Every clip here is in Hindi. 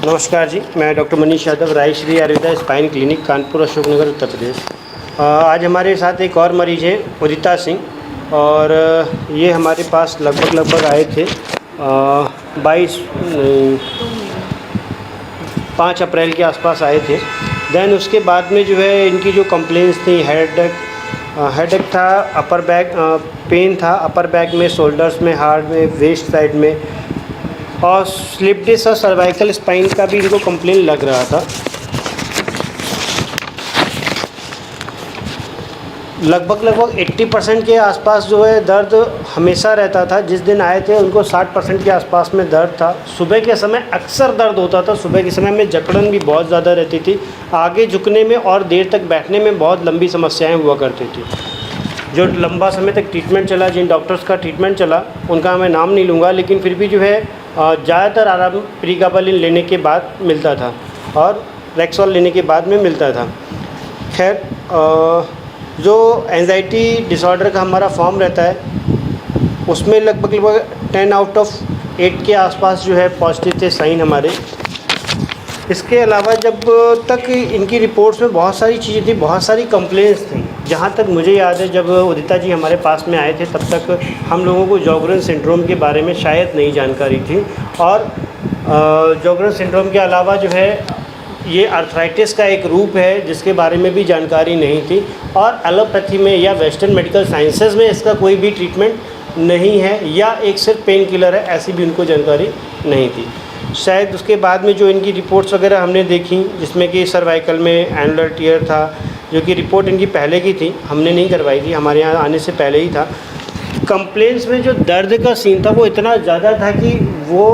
नमस्कार जी, मैं डॉक्टर मनीष यादव, राय श्री आयुर्वेदा स्पाइन क्लिनिक, कानपुर, अशोकनगर, उत्तर प्रदेश। आज हमारे साथ एक और मरीज़ है, उदिता सिंह, और ये हमारे पास लगभग आए थे 5 अप्रैल के आसपास आए थे। देन उसके बाद में जो है इनकी जो कंप्लेंट्स थी, हेडेक था, अपर बैक पेन था, अपर बैक में, शोल्डर्स में, हार्ट में, वेस्ट साइड में, और स्लिप डिस्क और सर्वाइकल स्पाइन का भी इनको कंप्लेन लग रहा था। लगभग 80% के आसपास जो है दर्द हमेशा रहता था। जिस दिन आए थे उनको 60% के आसपास में दर्द था। सुबह के समय अक्सर दर्द होता था। सुबह के समय में जकड़न भी बहुत ज़्यादा रहती थी। आगे झुकने में और देर तक बैठने में बहुत लंबी समस्याएं हुआ करती थी। जो लंबा समय तक ट्रीटमेंट चला, जिन डॉक्टर्स का ट्रीटमेंट चला, उनका मैं नाम नहीं लूँगा, लेकिन फिर भी जो है ज़्यादातर आराम प्रीगाबालिन लेने के बाद मिलता था और रेक्सोल लेने के बाद में मिलता था। खैर, जो एंजाइटी डिसऑर्डर का हमारा फॉर्म रहता है उसमें लगभग 10 आउट ऑफ 8 के आसपास जो है पॉजिटिव थे साइन हमारे। इसके अलावा जब तक इनकी रिपोर्ट्स में बहुत सारी चीज़ें थी, बहुत सारी कंप्लेंट्स थी। जहाँ तक मुझे याद है, जब उदिता जी हमारे पास में आए थे तब तक हम लोगों को जॉगरन सिंड्रोम के बारे में शायद नहीं जानकारी थी, और जॉगरन सिंड्रोम के अलावा जो है ये आर्थराइटिस का एक रूप है जिसके बारे में भी जानकारी नहीं थी, और एलोपैथी में या वेस्टर्न मेडिकल साइंसेज में इसका कोई भी ट्रीटमेंट नहीं है, या एक सिर्फ पेन किलर है, ऐसी भी उनको जानकारी नहीं थी। शायद उसके बाद में जो इनकी रिपोर्ट्स वगैरह हमने देखी, जिसमें कि सर्वाइकल में एनुलर टियर था, जो कि रिपोर्ट इनकी पहले की थी, हमने नहीं करवाई थी, हमारे यहाँ आने से पहले ही था। कंप्लेंट्स में जो दर्द का सीन था वो इतना ज़्यादा था कि वो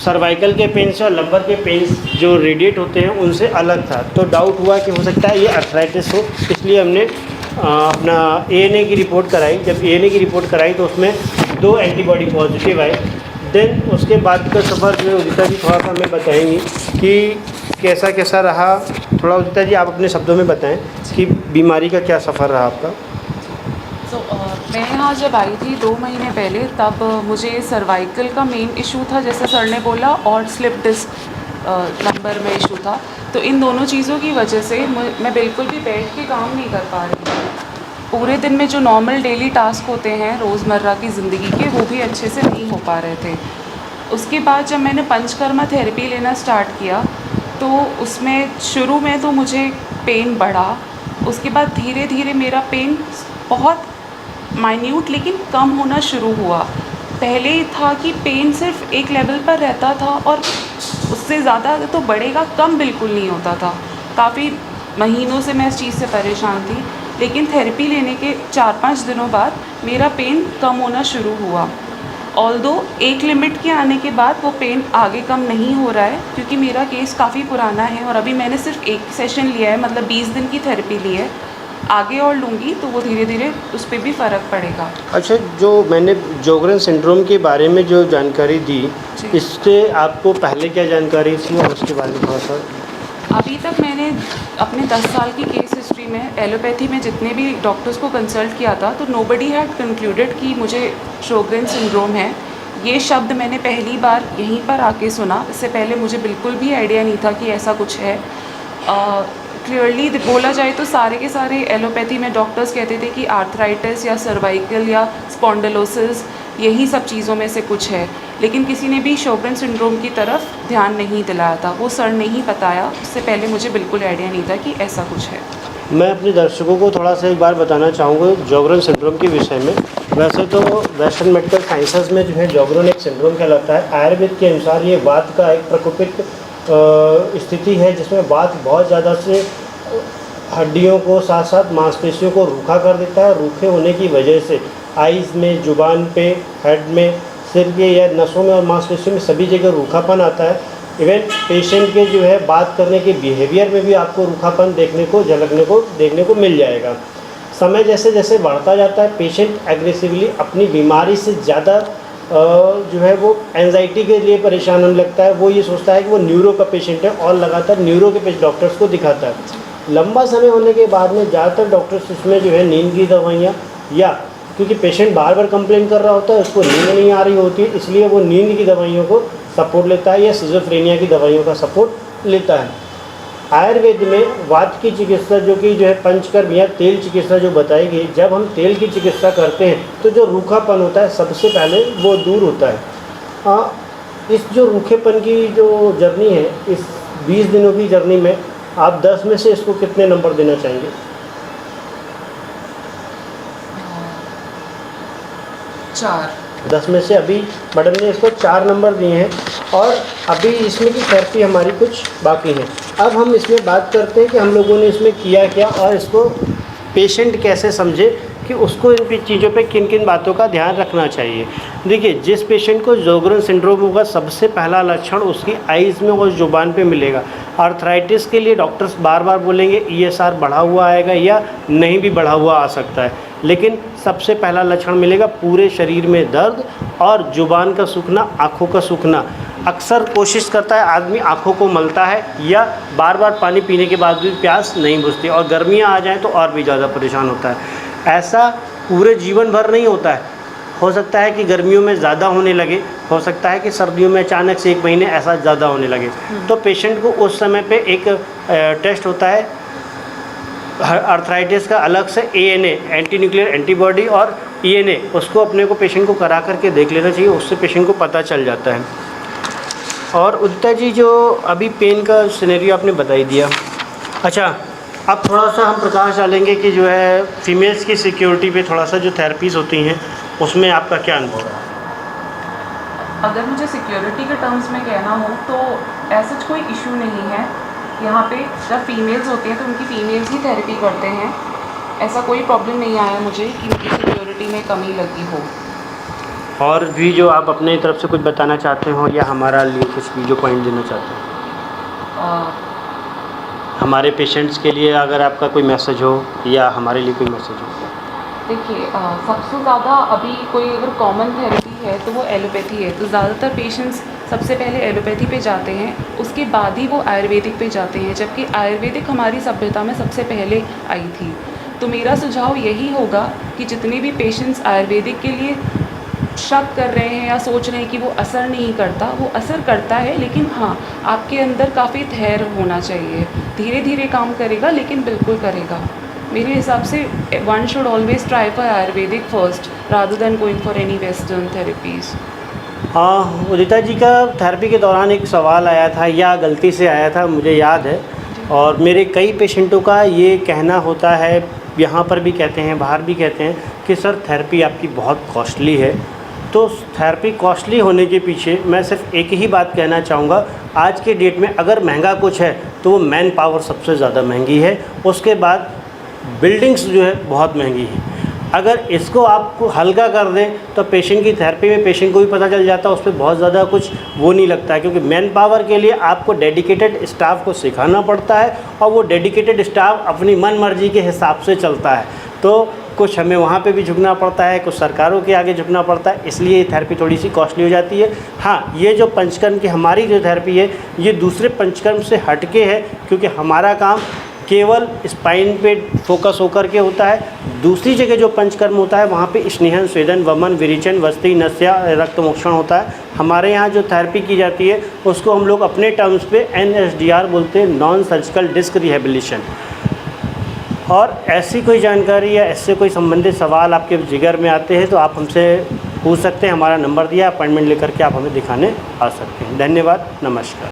सर्वाइकल के पेन से और लंबर के पेन जो रेडिएट होते हैं उनसे अलग था। तो डाउट हुआ कि हो सकता है ये अर्थराइटिस हो, इसलिए हमने अपना एएनए की रिपोर्ट कराई। जब एएनए की रिपोर्ट कराई तो उसमें 2 एंटीबॉडी पॉजिटिव आए। देन उसके बाद का सफ़र जो है उदिता जी थोड़ा सा हमें बताएंगी कि कैसा रहा। थोड़ा उदिता जी आप अपने शब्दों में बताएं कि बीमारी का क्या सफ़र रहा आपका। मैं यहाँ जब आई थी 2 महीने पहले, तब मुझे सर्वाइकल का मेन इशू था, जैसे सर ने बोला, और स्लिप डिस्क नंबर में इशू था। तो इन दोनों चीज़ों की वजह से मैं बिल्कुल भी बैठ के काम नहीं कर पा रही थी। पूरे दिन में जो नॉर्मल डेली टास्क होते हैं रोज़मर्रा की ज़िंदगी के, वो भी अच्छे से नहीं हो पा रहे थे। उसके बाद जब मैंने पंचकर्मा थेरेपी लेना स्टार्ट किया तो उसमें शुरू में तो मुझे पेन बढ़ा। उसके बाद धीरे धीरे मेरा पेन बहुत माइन्यूट लेकिन कम होना शुरू हुआ। पहले था कि पेन सिर्फ एक लेवल पर रहता था और उससे ज़्यादा तो बढ़ेगा, कम बिल्कुल नहीं होता था। काफ़ी महीनों से मैं इस चीज़ से परेशान थी, लेकिन थेरेपी लेने के 4-5 दिनों बाद मेरा पेन कम होना शुरू हुआ। ऑल्दो एक लिमिट के आने के बाद वो पेन आगे कम नहीं हो रहा है, क्योंकि मेरा केस काफ़ी पुराना है और अभी मैंने सिर्फ एक सेशन लिया है, मतलब 20 दिन की थेरेपी ली है। आगे और लूँगी तो वो धीरे धीरे उस पर भी फ़र्क पड़ेगा। अच्छा, जो मैंने जॉगरन सिंड्रोम के बारे में जो जानकारी दी, इससे आपको पहले क्या जानकारी थी और उसके बारे में थोड़ा सा। अभी तक मैंने अपने 10 साल की केस हिस्ट्री में एलोपैथी में जितने भी डॉक्टर्स को कंसल्ट किया था, तो नोबडी हैड कंक्लूडेड कि मुझे शोगरेन सिंड्रोम है। ये शब्द मैंने पहली बार यहीं पर आके सुना। इससे पहले मुझे बिल्कुल भी आइडिया नहीं था कि ऐसा कुछ है। क्लियरली बोला जाए तो सारे के सारे एलोपैथी में डॉक्टर्स कहते थे कि आर्थराइटिस या सर्वाइकल या स्पॉन्डिलोसिस, यही सब चीज़ों में से कुछ है, लेकिन किसी ने भी शोगरेन सिंड्रोम की तरफ ध्यान नहीं दिलाया था। वो सर ने ही बताया। उससे पहले मुझे बिल्कुल आइडिया नहीं था कि ऐसा कुछ है। मैं अपने दर्शकों को थोड़ा सा एक बार बताना चाहूँगा जॉगरन सिंड्रोम के विषय में। वैसे तो वेस्टर्न मेडिकल साइंसेज में जो है जॉगरन एक सिंड्रोम कहलाता है। आयुर्वेद के अनुसार ये वात का एक प्रकोपित स्थिति है, जिसमें वात बहुत ज़्यादा से हड्डियों को साथ साथ मांसपेशियों को रूखा कर देता है। रूखे होने की वजह से आइज़ में, जुबान पे, हेड में, सिर के या नसों में और मांसपेशियों में सभी जगह रूखापन आता है। इवन पेशेंट के जो है बात करने के बिहेवियर में भी आपको रूखापन देखने को मिल जाएगा। समय जैसे जैसे बढ़ता जाता है, पेशेंट एग्रेसिवली अपनी बीमारी से ज़्यादा जो है वो एंजाइटी के लिए परेशान होने लगता है। वो ये सोचता है कि वो न्यूरो का पेशेंट है और लगातार न्यूरो के डॉक्टर्स को दिखाता है। लंबा समय होने के बाद में ज़्यादातर डॉक्टर्स इसमें जो है नींद की दवाइयाँ, या क्योंकि पेशेंट बार बार कंप्लेन कर रहा होता है, उसको नींद नहीं आ रही होती है, इसलिए वो नींद की दवाइयों को सपोर्ट लेता है या सिजोफ्रेनिया की दवाइयों का सपोर्ट लेता है। आयुर्वेद में वात की चिकित्सा जो कि जो है पंचकर्म या तेल चिकित्सा जो बताई गई, जब हम तेल की चिकित्सा करते हैं तो जो रूखापन होता है सबसे पहले वो दूर होता है। इस जो रूखेपन की जो जर्नी है, इस 20 दिनों की जर्नी में आप 10 में से इसको कितने नंबर देना चाहेंगे? 4। 10 में से अभी मैडम ने इसको 4 नंबर दिए हैं और अभी इसमें की थेरेपी हमारी कुछ बाकी है। अब हम इसमें बात करते हैं कि हम लोगों ने इसमें किया क्या और इसको पेशेंट कैसे समझे कि उसको इन चीज़ों पे किन किन बातों का ध्यान रखना चाहिए। देखिए, जिस पेशेंट को जोगरन सिंड्रोम होगा सबसे पहला लक्षण उसकी आइज़ में और जुबान पे मिलेगा। आर्थराइटिस के लिए डॉक्टर्स बार बार बोलेंगे ESR बढ़ा हुआ आएगा या नहीं भी बढ़ा हुआ आ सकता है, लेकिन सबसे पहला लक्षण मिलेगा पूरे शरीर में दर्द और जुबान का सूखना, आँखों का सूखना। अक्सर कोशिश करता है आदमी, आँखों को मलता है या बार बार पानी पीने के बाद भी प्यास नहीं बुझती, और गर्मियाँ आ जाएँ तो और भी ज़्यादा परेशान होता है। ऐसा पूरे जीवन भर नहीं होता है, हो सकता है कि गर्मियों में ज़्यादा होने लगे, हो सकता है कि सर्दियों में अचानक से 1 महीने ऐसा ज़्यादा होने लगे। तो पेशेंट को उस समय पे एक टेस्ट होता है आर्थराइटिस का अलग से, ANA एंटी न्यूक्लियर एंटीबॉडी और ENA, उसको अपने को पेशेंट को करा करके देख लेना चाहिए, उससे पेशेंट को पता चल जाता है। और उदिता जी, जो अभी पेन का सिनेरियो आपने बताई दिया, अच्छा अब थोड़ा सा हम प्रकाश डालेंगे कि जो है फीमेल्स की सिक्योरिटी पे थोड़ा सा जो थेरेपीज़ होती हैं उसमें आपका क्या अनुभव है? अगर मुझे सिक्योरिटी के टर्म्स में कहना हो तो ऐसा कोई इशू नहीं है। यहाँ पे जब फीमेल्स होती हैं तो उनकी फीमेल्स ही थेरेपी करते हैं। ऐसा कोई प्रॉब्लम नहीं आया मुझे कि उनकी सिक्योरिटी में कमी लगी हो। और भी जो आप अपने तरफ से कुछ बताना चाहते हो या हमारा लिए कुछ भी जो पॉइंट देना चाहते हो हमारे पेशेंट्स के लिए, अगर आपका कोई मैसेज हो या हमारे लिए कोई मैसेज हो? देखिए, सबसे ज़्यादा अभी कोई अगर कॉमन थेरेपी है तो वो एलोपैथी है। तो ज़्यादातर पेशेंट्स सबसे पहले एलोपैथी पे जाते हैं, उसके बाद ही वो आयुर्वेदिक पे जाते हैं, जबकि आयुर्वेदिक हमारी सभ्यता में सबसे पहले आई थी। तो मेरा सुझाव यही होगा कि जितने भी पेशेंट्स आयुर्वेदिक के लिए शक कर रहे हैं या सोच रहे हैं कि वो असर नहीं करता, वो असर करता है, लेकिन हाँ, आपके अंदर काफ़ी धैर्य होना चाहिए। धीरे धीरे काम करेगा, लेकिन बिल्कुल करेगा। मेरे हिसाब से one should always try for Ayurvedic first rather than going for any western therapies. हाँ, उदिता जी का थेरेपी के दौरान एक सवाल आया था या गलती से आया था, मुझे याद है, और मेरे कई पेशेंटों का ये कहना होता है, यहाँ पर भी कहते हैं, बाहर भी कहते हैं कि सर थेरेपी आपकी बहुत कॉस्टली है। तो थेरेपी कॉस्टली होने के पीछे मैं सिर्फ एक ही बात कहना चाहूँगा, आज के डेट में अगर महंगा कुछ है तो वो मैन पावर सबसे ज़्यादा महंगी है, उसके बाद बिल्डिंग्स जो है बहुत महंगी है। अगर इसको आपको हल्का कर दें तो पेशेंट की थेरेपी में पेशेंट को भी पता चल जाता है, उस पर बहुत ज़्यादा कुछ वो नहीं लगता है, क्योंकि मैन पावर के लिए आपको डेडिकेटेड स्टाफ को सिखाना पड़ता है और वो डेडिकेटेड स्टाफ अपनी मन मर्जी के हिसाब से चलता है। तो कुछ हमें वहाँ पे भी झुकना पड़ता है, कुछ सरकारों के आगे झुकना पड़ता है, इसलिए ये थेरेपी थोड़ी सी कॉस्टली हो जाती है। हाँ, ये जो पंचकर्म की हमारी जो थेरेपी है ये दूसरे पंचकर्म से हटके है, क्योंकि हमारा काम केवल स्पाइन पे फोकस होकर के होता है। दूसरी जगह जो पंचकर्म होता है वहाँ पे स्नेहन, स्वेदन, वमन, विरेचन, वस्ती, नस्या, रक्त मोक्षण होता है। हमारे यहाँ जो थेरेपी की जाती है उसको हम लोग अपने टर्म्स पे NSDR बोलते हैं, नॉन सर्जिकल डिस्क रिहेबिलिटेशन। और ऐसी कोई जानकारी या ऐसे कोई संबंधित सवाल आपके जिगर में आते हैं तो आप हमसे पूछ सकते हैं। हमारा नंबर दिया, अपॉइंटमेंट लेकर के आप हमें दिखाने आ सकते हैं। धन्यवाद, नमस्कार।